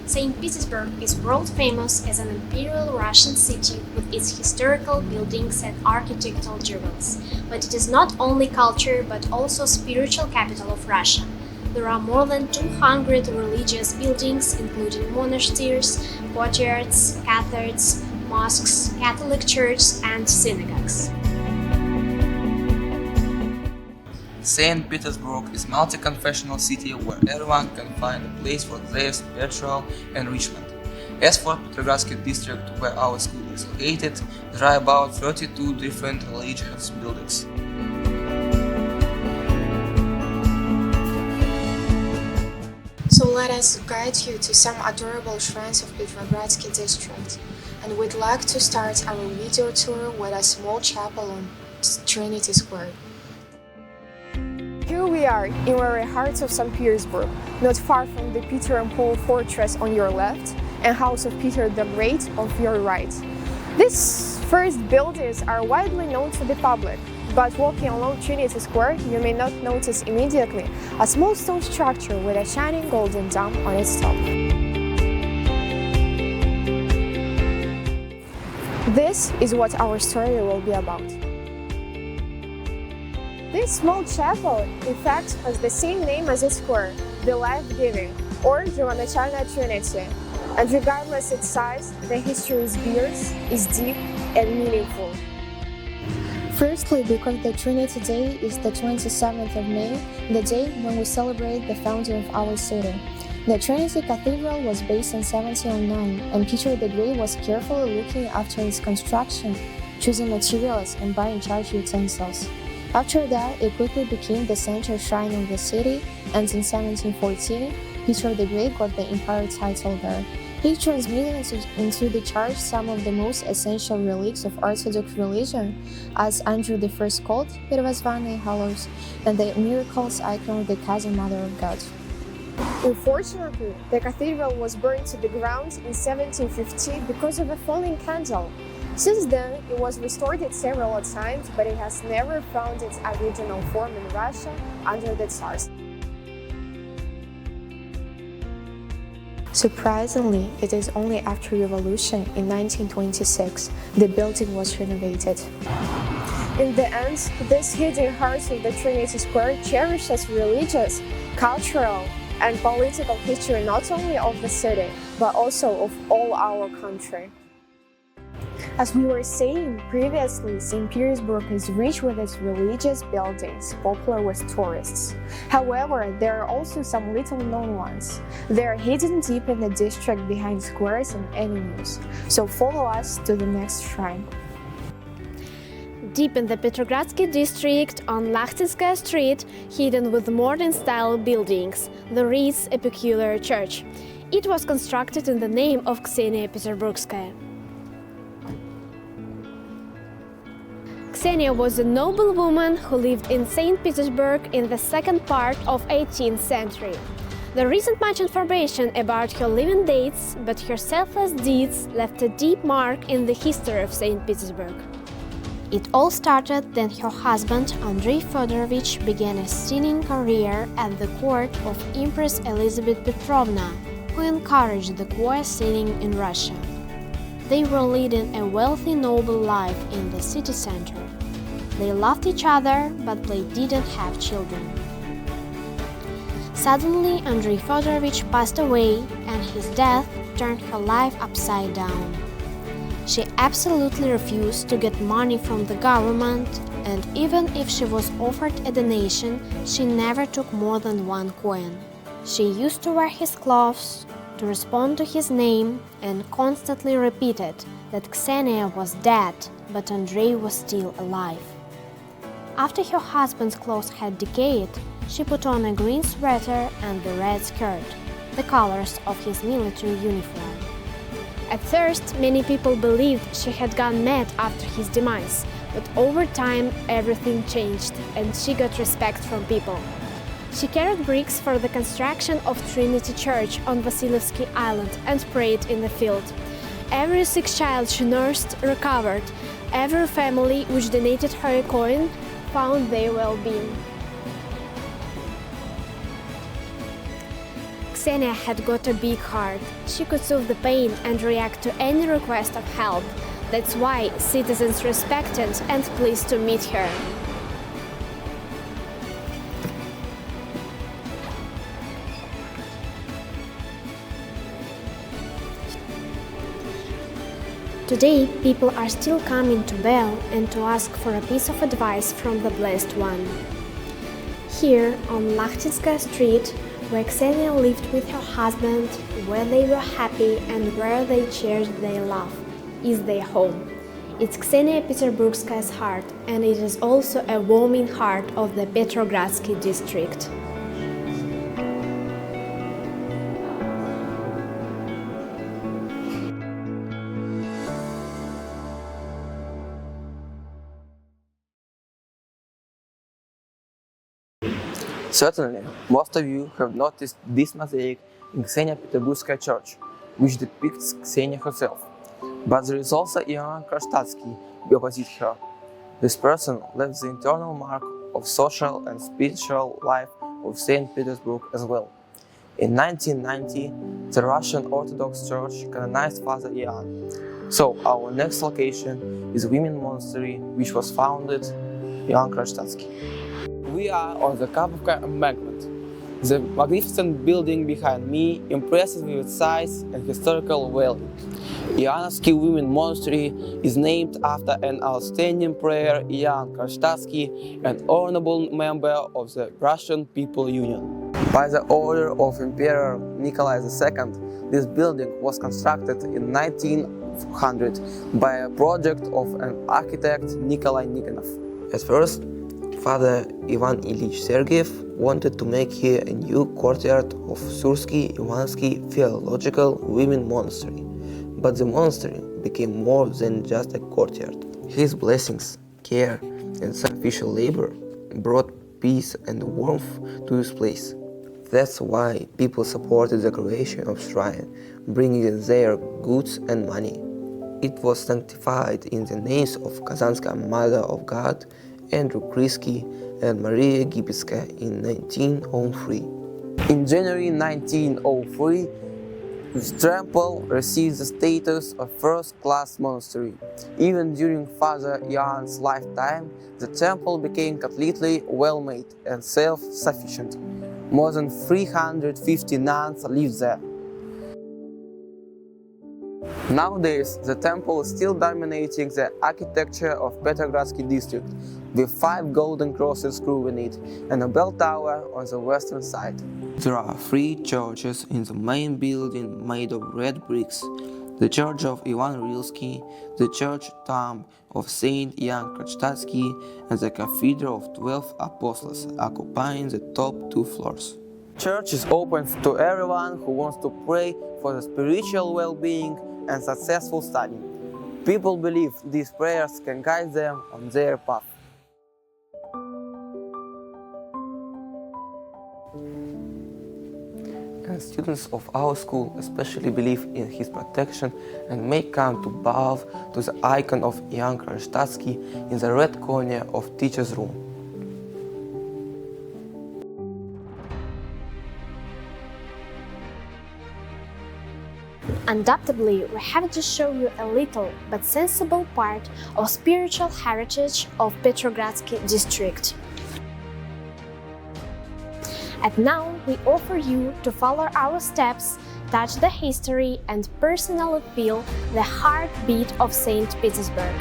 St. Petersburg is world famous as an imperial Russian city with its historical buildings and architectural jewels. But it is not only culture but also spiritual capital of Russia. There are more than 200 religious buildings, including monasteries, courtyards, cathedrals, mosques, Catholic churches, and synagogues. St. Petersburg is a multi-confessional city where everyone can find a place for their spiritual enrichment. As for Petrogradsky district, where our school is located, there are about 32 different religious buildings. So let us guide you to some adorable shrines of Petrogradsky district. And we'd like to start our video tour with a small chapel on Trinity Square. Here we are, in the very heart of St. Petersburg, not far from the Peter and Paul Fortress on your left and House of Peter the Great on your right. These first buildings are widely known to the public, but walking along Trinity Square, you may not notice immediately a small stone structure with a shining golden dome on its top. This is what our story will be about. This small chapel, in fact, has the same name as its square, the Life-Giving, or Живоначальная Trinity. And regardless its size, the history is deep and meaningful. Firstly, because the Trinity Day is the 27th of May, the day when we celebrate the founding of our city. The Trinity Cathedral was based in 1709, and Peter the Great was carefully looking after its construction, choosing materials and buying church utensils. After that, it quickly became the central shrine of the city, and in 1714, Peter the Great got the imperial title there. He transmitted into the church some of the most essential relics of Orthodox religion, as Andrew I called Первозванные Hallows, and the miracles icon of the Cousin Mother of God. Unfortunately, the cathedral was burned to the ground in 1750 because of a falling candle. Since then, it was restored several times, but it has never found its original form in Russia under the Tsars. Surprisingly, it is only after Revolution in 1926 the building was renovated. In the end, this hidden heart of the Trinity Square cherishes religious, cultural, and political history not only of the city, but also of all our country. As we were saying previously, St. Petersburg is rich with its religious buildings, popular with tourists. However, there are also some little-known ones. They are hidden deep in the district behind squares and avenues. So follow us to the next shrine. Deep in the Petrogradsky district, on Lakhtinskaya Street, hidden with modern-style buildings, there is a peculiar church. It was constructed in the name of Ksenia Peterburgskaya. Ksenia was a noble woman who lived in St. Petersburg in the second part of 18th century. There isn't much information about her living dates, but her selfless deeds left a deep mark in the history of St. Petersburg. It all started when her husband, Andrei Fyodorovich, began a singing career at the court of Empress Elizabeth Petrovna, who encouraged the choir singing in Russia. They were leading a wealthy, noble life in the city center. They loved each other, but they didn't have children. Suddenly, Andrei Fyodorovich passed away, and his death turned her life upside down. She absolutely refused to get money from the government, and even if she was offered a donation, she never took more than one coin. She used to wear his clothes, to respond to his name, and constantly repeated that Ksenia was dead, but Andrei was still alive. After her husband's clothes had decayed, she put on a green sweater and the red skirt, the colors of his military uniform. At first, many people believed she had gone mad after his demise, but over time everything changed and she got respect from people. She carried bricks for the construction of Trinity Church on Vasilievsky Island and prayed in the field. Every sick child she nursed recovered. Every family which donated her a coin found their well-being. Ksenia had got a big heart. She could soothe the pain and react to any request of help. That's why citizens respected and pleased to meet her. Today, people are still coming to Bell and to ask for a piece of advice from the Blessed One. Here, on Lachtinskaya Street, where Ksenia lived with her husband, where they were happy and where they cherished their love, is their home. It's Ksenia Peterburgskaya's heart, and it is also a warming heart of the Petrogradsky district. Certainly, most of you have noticed this mosaic in Ksenia Peterburgskaya church, which depicts Ksenia herself. But there is also Ivan Krashtatsky opposite her. This person left the internal mark of social and spiritual life of St. Petersburg as well. In 1990, the Russian Orthodox Church canonized Father Ivan. So our next location is Women Monastery, which was founded Ivan Krashtatsky. We are on the Kapovka embankment. The magnificent building behind me impresses with its size and historical value. Ivanovsky Women Monastery is named after an outstanding prayer Ivan Krashtatsky, an honorable member of the Russian People Union. By the order of Emperor Nikolai II, this building was constructed in 1900 by a project of an architect Nikolai Nikonov. At first, Father Ivan Ilyich Sergeyev wanted to make here a new courtyard of Sursky Ivansky Theological Women Monastery, but the monastery became more than just a courtyard. His blessings, care, and sacrificial labor brought peace and warmth to this place. That's why people supported the creation of shrine, bringing in their goods and money. It was sanctified in the names of Kazanskaya Mother of God, Andrew Krisky, and Maria Gibitskaya in 1903. In January 1903, the temple received the status of first-class monastery. Even during Father Ivan's lifetime, the temple became completely well-made and self-sufficient. More than 350 nuns live there. Nowadays, the temple is still dominating the architecture of Petrogradsky district, with 5 golden crosses carved in it and a bell tower on the western side. There are 3 churches in the main building made of red bricks: the church of Ivan Rilsky, the church tomb of Saint Ivan Krashtatsky, and the cathedral of 12 apostles, occupying the top 2 floors. Church is open to everyone who wants to pray for the spiritual well-being and successful study. People believe these prayers can guide them on their path. And students of our school especially believe in his protection and may come to bow to the icon of Ivan Krashtatsky in the red corner of teacher's room. Undoubtedly, we have to show you a little but sensible part of spiritual heritage of Petrogradsky district. And now we offer you to follow our steps, touch the history, and personally feel the heartbeat of St. Petersburg.